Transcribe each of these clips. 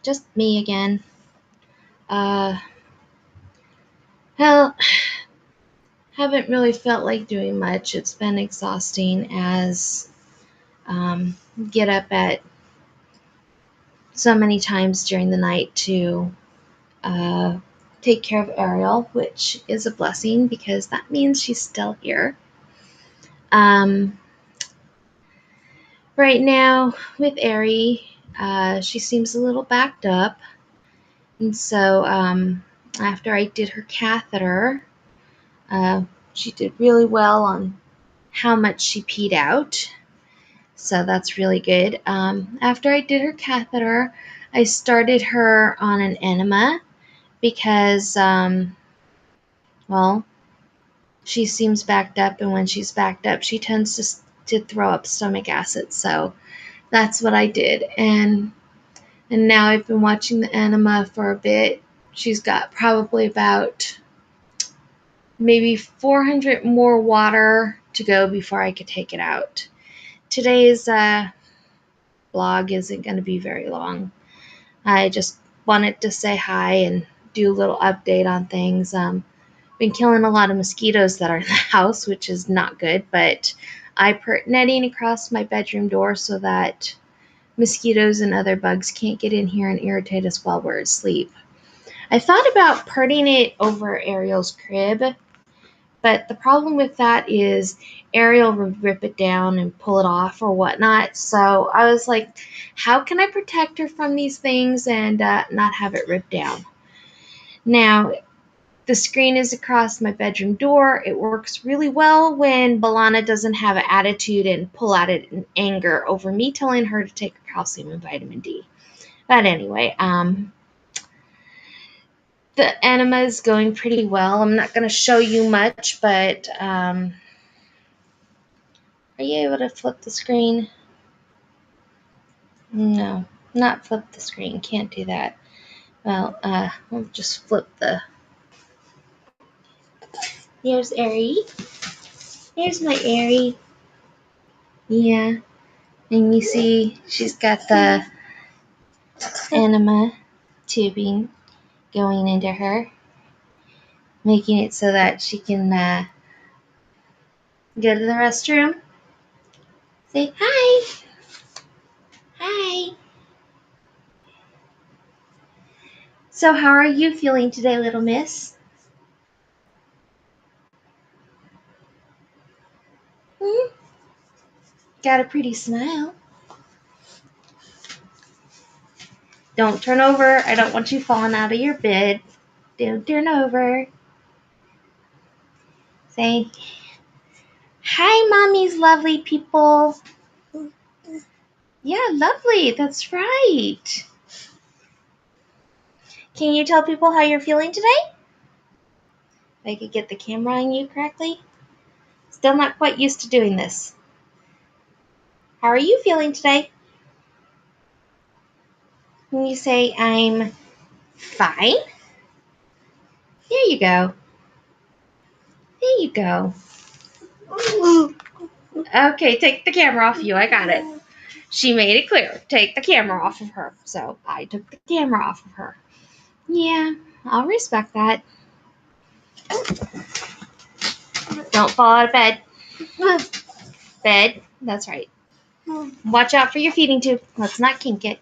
just me again. Well, haven't really felt like doing much. It's been exhausting as get up at so many times during the night to take care of Ariel, which is a blessing because that means she's still here. Right now with Ari, she seems a little backed up. And so after I did her catheter, she did really well on how much she peed out. So that's really good. After I did her catheter, I started her on an enema because, well, she seems backed up, and when she's backed up, she tends to throw up stomach acid. So that's what I did. And now I've been watching the enema for a bit. She's got probably about maybe 400 more water to go before I could take it out. Today's blog isn't going to be very long. I just wanted to say hi and do a little update on things. Been killing a lot of mosquitoes that are in the house, which is not good, but I put netting across my bedroom door so that mosquitoes and other bugs can't get in here and irritate us while we're asleep. I thought about putting it over Ariel's crib, but the problem with that is Ariel would rip it down and pull it off or whatnot. So I was like, how can I protect her from these things and not have it ripped down? Now, the screen is across my bedroom door. It works really well when Balana doesn't have an attitude and pull at it in anger over me telling her to take her calcium and vitamin D. But anyway, the enema is going pretty well. I'm not going to show you much, but are you able to flip the screen? No, not flip the screen. Can't do that. Well, we'll just flip the... Here's Ari. Here's my Ari. Yeah. And you see she's got the enema tubing going into her, making it so that she can go to the restroom. Say hi. Hi. So how are you feeling today, little miss? Got a pretty smile. Don't turn over. I don't want you falling out of your bed. Don't turn over. Say, hi, mommy's lovely people. Yeah, lovely. That's right. Can you tell people how you're feeling today? If I could get the camera on you correctly. Still not quite used to doing this. How are you feeling today? Can you say, I'm fine? There you go. There you go. Okay, take the camera off you. I got it. She made it clear. Take the camera off of her. So I took the camera off of her. Yeah, I'll respect that. Don't fall out of bed. Bed. That's right. Watch out for your feeding tube. Let's not kink it.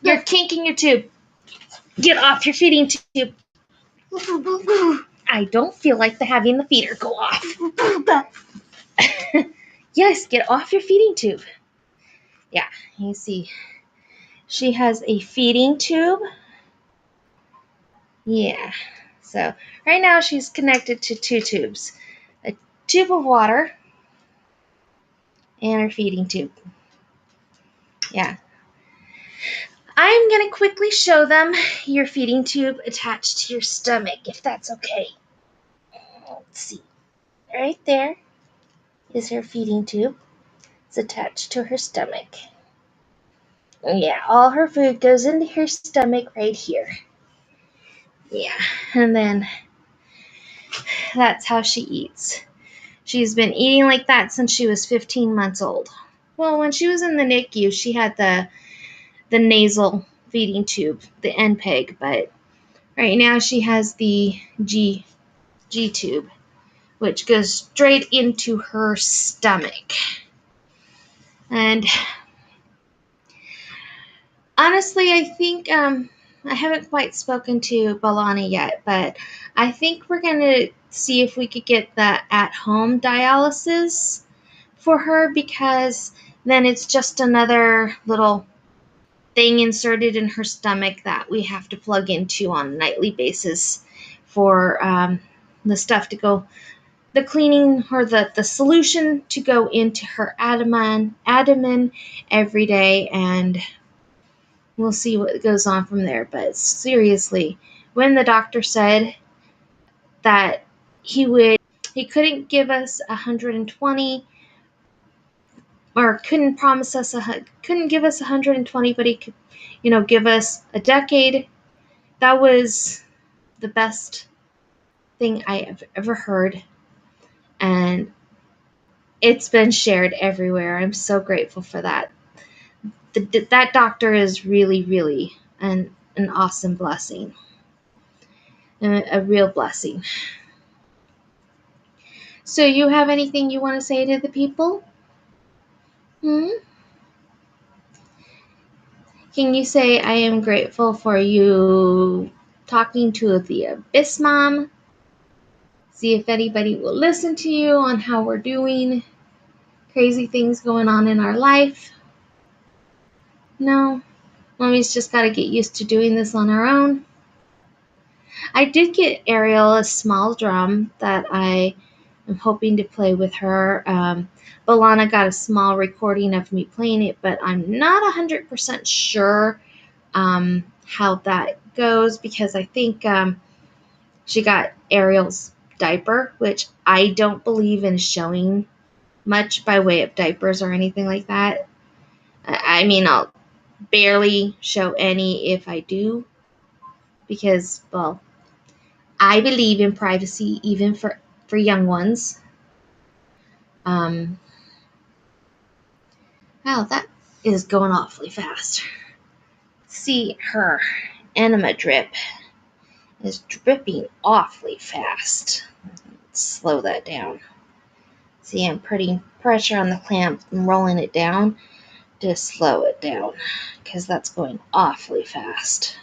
You're kinking your tube. Get off your feeding tube. I don't feel like having the feeder go off. Yes, get off your feeding tube. Yeah, you see. She has a feeding tube. Yeah. So right now she's connected to two tubes. A tube of water and her feeding tube. Yeah. I'm going to quickly show them your feeding tube attached to your stomach, if that's okay. Let's see. Right there is her feeding tube. It's attached to her stomach. Yeah, all her food goes into her stomach right here. Yeah, and then that's how she eats. She's been eating like that since she was 15 months old. Well, when she was in the NICU, she had the nasal feeding tube, the NPEG, but right now she has the G tube, which goes straight into her stomach. And honestly, I think I haven't quite spoken to Balani yet, but I think we're gonna see if we could get the at-home dialysis for her, because then it's just another little thing inserted in her stomach that we have to plug into on a nightly basis for the stuff to go, the cleaning or the solution to go into her abdomen every day, and we'll see what goes on from there. But seriously, when the doctor said that he couldn't give us 120, or couldn't promise us couldn't give us 120, but he could, give us a decade. That was the best thing I have ever heard, and it's been shared everywhere. I'm so grateful for that. That doctor is really, really an awesome blessing, a real blessing. So, you have anything you want to say to the people? Hmm? Can you say, I am grateful for you talking to the Abyss Mom? See if anybody will listen to you on how we're doing. Crazy things going on in our life. No? Mommy's just got to get used to doing this on her own. I did get Ariel a small drum that I am hoping to play with her. Balana got a small recording of me playing it, but I'm not 100% sure how that goes, because I think she got Ariel's diaper, which I don't believe in showing much by way of diapers or anything like that. I mean, I'll barely show any if I do, because, well, I believe in privacy even for young ones. Wow, that is going awfully fast. See, her enema drip is dripping awfully fast. Let's slow that down. See, I'm putting pressure on the clamp and rolling it down to slow it down, because that's going awfully fast.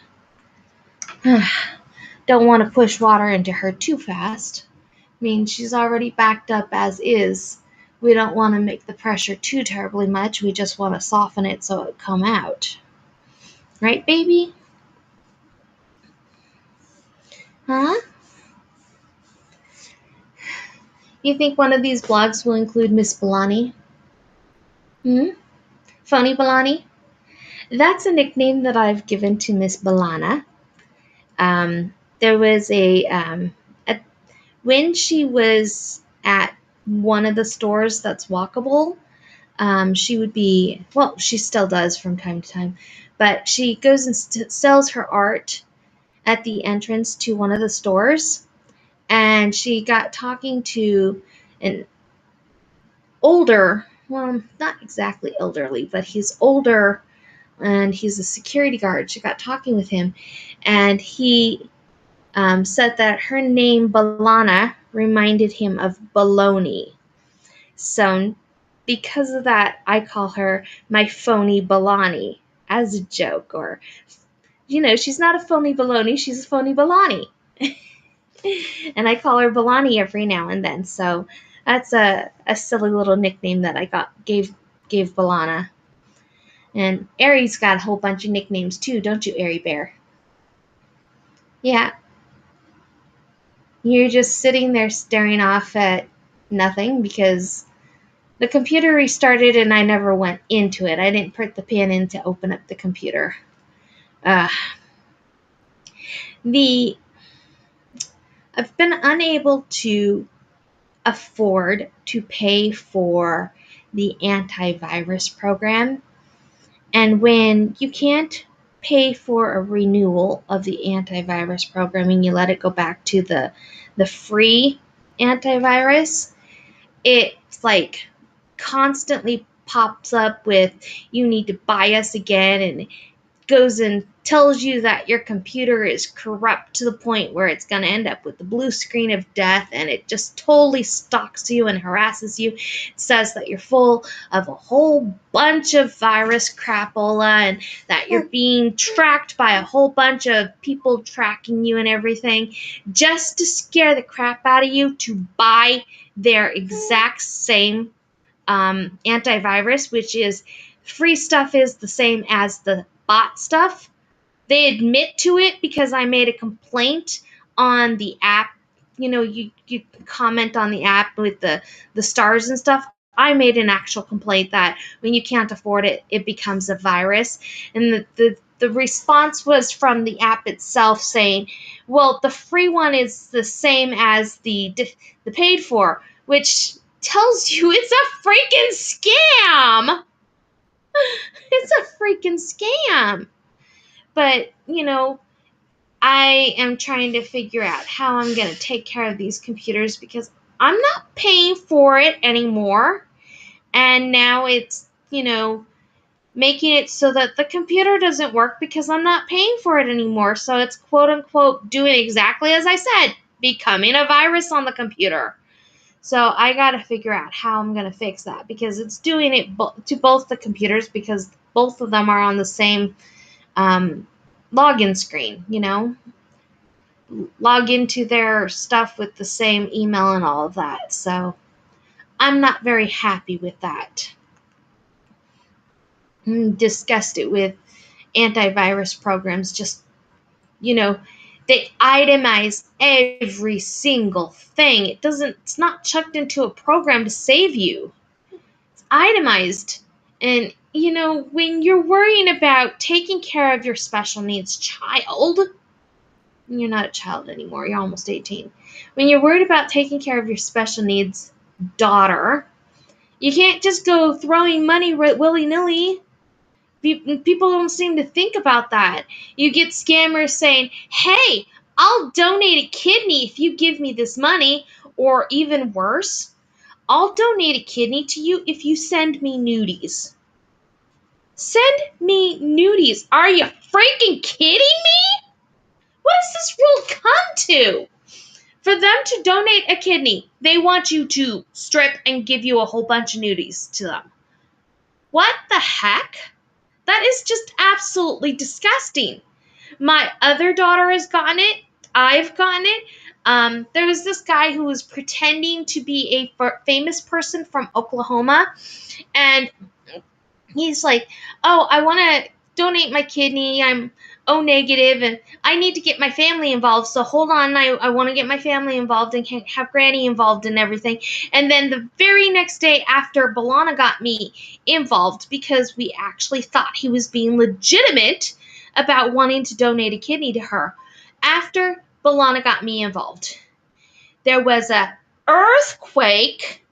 Don't want to push water into her too fast. I mean, she's already backed up as is. We don't want to make the pressure too terribly much. We just want to soften it so it come out. Right, baby? Huh? You think one of these vlogs will include Miss Balani? Phony Balani? That's a nickname that I've given to Miss Balana. There was when she was at one of the stores that's walkable, she would be, well, she still does from time to time, but she goes and sells her art at the entrance to one of the stores, and she got talking to an older, well, not exactly elderly, but he's older, and he's a security guard. She got talking with him, and he said that her name, Balana, reminded him of baloney. So because of that, I call her my phony Balani as a joke. Or, she's not a phony baloney, she's a phony Balani. And I call her Balani every now and then. So that's a silly little nickname that I gave Balana. And Aries got a whole bunch of nicknames too, don't you, Airy Bear? Yeah. You're just sitting there staring off at nothing because the computer restarted and I never went into it. I didn't put the pin in to open up the computer. I've been unable to afford to pay for the antivirus program. And when you can't pay for a renewal of the antivirus program and you let it go back to the free antivirus, it's like constantly pops up with, you need to buy us again, and goes and tells you that your computer is corrupt to the point where it's going to end up with the blue screen of death, and it just totally stalks you and harasses you. It says that you're full of a whole bunch of virus crapola, and that you're being tracked by a whole bunch of people tracking you and everything, just to scare the crap out of you to buy their exact same antivirus, which is free stuff is the same as the bot stuff. They admit to it because I made a complaint on the app. You comment on the app with the stars and stuff. I made an actual complaint that when you can't afford it, it becomes a virus. And the response was from the app itself saying, well, the free one is the same as the paid for, which tells you it's a freaking scam. It's a freaking scam. But, I am trying to figure out how I'm going to take care of these computers because I'm not paying for it anymore. And now it's, making it so that the computer doesn't work because I'm not paying for it anymore. So it's quote unquote doing exactly as I said, becoming a virus on the computer. So I got to figure out how I'm going to fix that because it's doing it to both the computers because both of them are on the same login screen, log into their stuff with the same email and all of that. So I'm not very happy with that. I'm disgusted with antivirus programs. Just, they itemize every single thing. It's not chucked into a program to save you. It's itemized. And, when you're worrying about taking care of your special needs child, you're not a child anymore, you're almost 18. When you're worried about taking care of your special needs daughter, you can't just go throwing money willy-nilly. People don't seem to think about that. You get scammers saying, hey, I'll donate a kidney if you give me this money, or even worse, I'll donate a kidney to you if you send me nudies. Send me nudies. Are you freaking kidding me? What does this world come to? For them to donate a kidney, they want you to strip and give you a whole bunch of nudies to them. What the heck? That is just absolutely disgusting. My other daughter has gotten it. I've gotten it. There was this guy who was pretending to be a famous person from Oklahoma, and he's like, oh, I want to donate my kidney. I'm O negative and I need to get my family involved. So hold on, I want to get my family involved and have Granny involved and everything. And then the very next day after Balana got me involved, because we actually thought he was being legitimate about wanting to donate a kidney to her. After Balana got me involved, there was a earthquake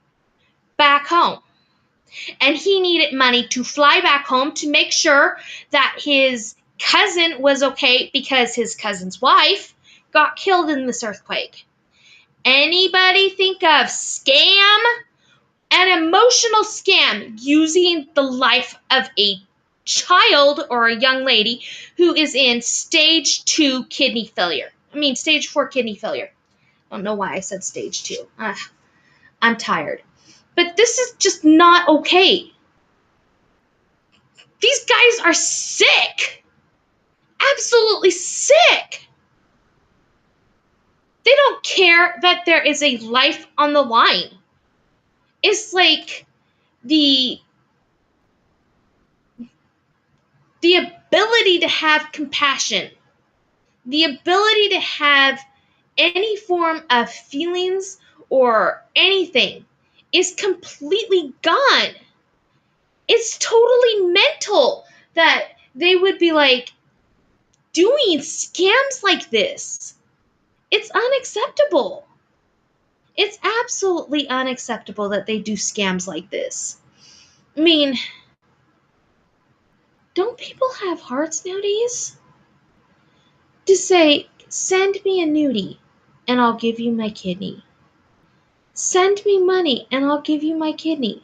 back home. And he needed money to fly back home to make sure that his cousin was okay because his cousin's wife got killed in this earthquake. Anybody think of scam? An emotional scam using the life of a child or a young lady who is in stage 2 kidney failure. Stage 4 kidney failure. I don't know why I said stage 2. I'm tired. But this is just not okay. These guys are sick. Absolutely sick. They don't care that there is a life on the line. It's like the ability to have compassion, the ability to have any form of feelings or anything is completely gone. It's totally mental that they would be like doing scams like this. It's unacceptable. It's absolutely unacceptable that they do scams like this. Don't people have hearts nowadays? To say, send me a nudie and I'll give you my kidney. Send me money and I'll give you my kidney.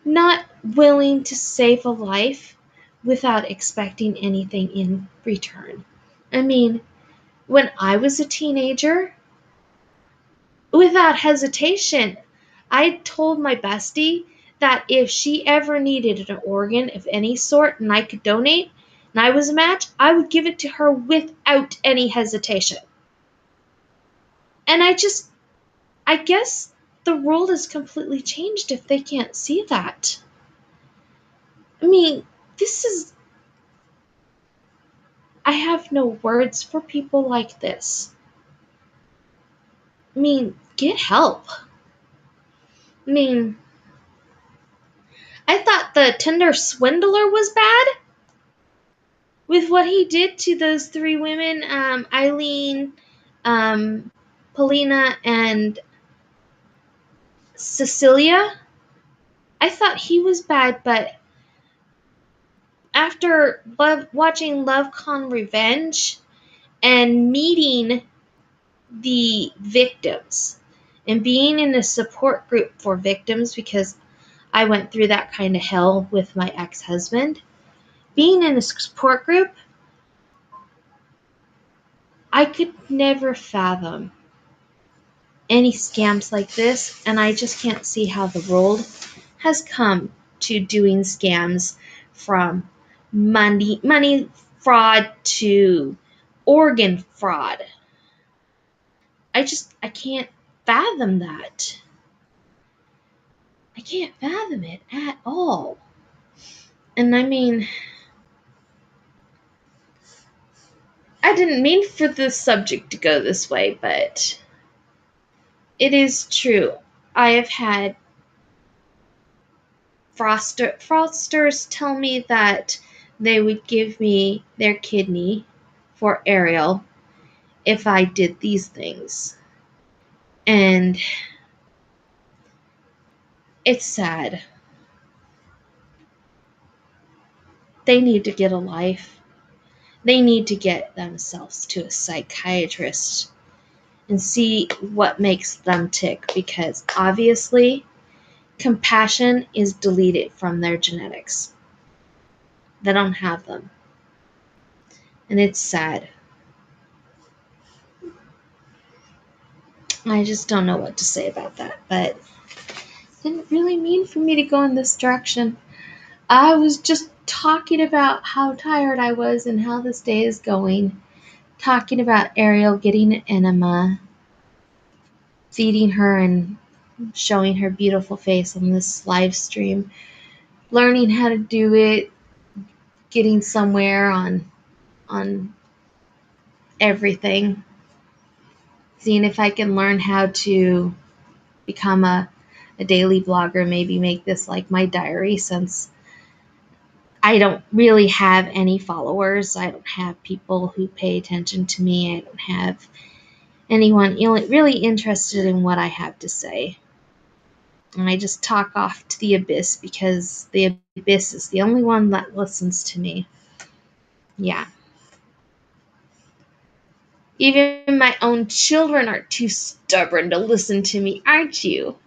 not willing to save a life without expecting anything in return. I mean, when I was a teenager, without hesitation, I told my bestie that if she ever needed an organ of any sort and I could donate and I was a match, I would give it to her without any hesitation. And I guess the world has completely changed if they can't see that. I mean, this is, I have no words for people like this. I mean, get help. I mean, I thought the Tinder swindler was bad with what he did to those three women, Eileen, Polina, and Cecilia. I thought he was bad, but after watching LoveCon Revenge and meeting the victims and being in a support group for victims, because I went through that kind of hell with my ex-husband, being in a support group, I could never fathom any scams like this, and I just can't see how the world has come to doing scams, from money fraud to organ fraud. I can't fathom that. I can't fathom it at all. And I mean, I didn't mean for this subject to go this way, but it is true. I have had fraudsters tell me that they would give me their kidney for Ariel if I did these things. And it's sad. They need to get a life. They need to get themselves to a psychiatrist and see what makes them tick, because obviously compassion is deleted from their genetics. They don't have them. And it's sad. I just don't know what to say about that, but didn't really mean for me to go in this direction. I was just talking about how tired I was and how this day is going. Talking about Ariel getting an enema, feeding her and showing her beautiful face on this live stream, learning how to do it, getting somewhere on everything, seeing if I can learn how to become a daily vlogger, maybe make this like my diary, since I don't really have any followers. I don't have people who pay attention to me. I don't have anyone really interested in what I have to say. And I just talk off to the abyss because the abyss is the only one that listens to me. Yeah. Even my own children are too stubborn to listen to me, aren't you?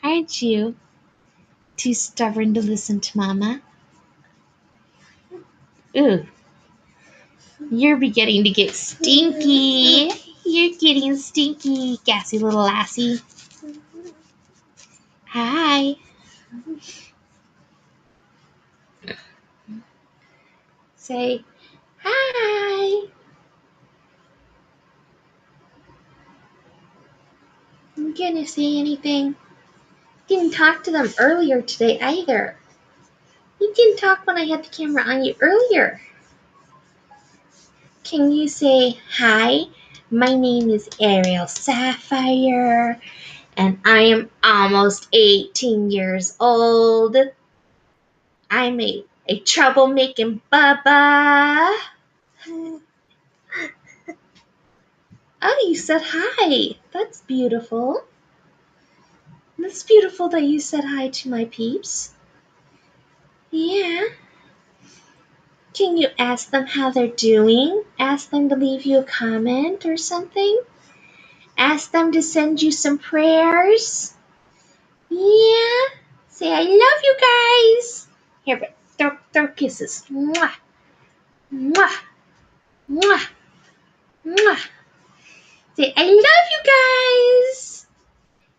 Aren't you too stubborn to listen to Mama? Ooh, you're beginning to get stinky. You're getting stinky, gassy little lassie. Hi. Say hi. You gonna say anything? Didn't talk to them earlier today either. You didn't talk when I had the camera on you earlier. Can you say hi? My name is Ariel Sapphire, and I am almost 18 years old. I'm a troublemaking baba. Oh, you said hi. That's beautiful. That's beautiful that you said hi to my peeps. Yeah. Can you ask them how they're doing? Ask them to leave you a comment or something? Ask them to send you some prayers? Yeah. Say, I love you guys. Here, but throw kisses. Mwah, mwah, mwah, mwah. Say, I love you guys.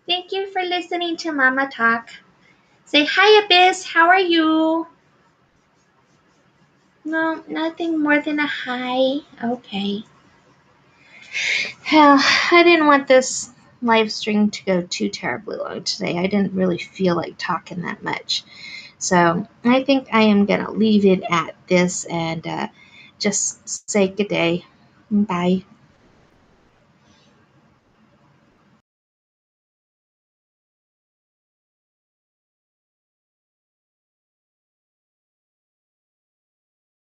Thank you for listening to Mama talk. Say, hi, Abyss. How are you? No, nothing more than a hi. Okay. Well, I didn't want this live stream to go too terribly long today. I didn't really feel like talking that much. So I think I am going to leave it at this and just say good day. Bye.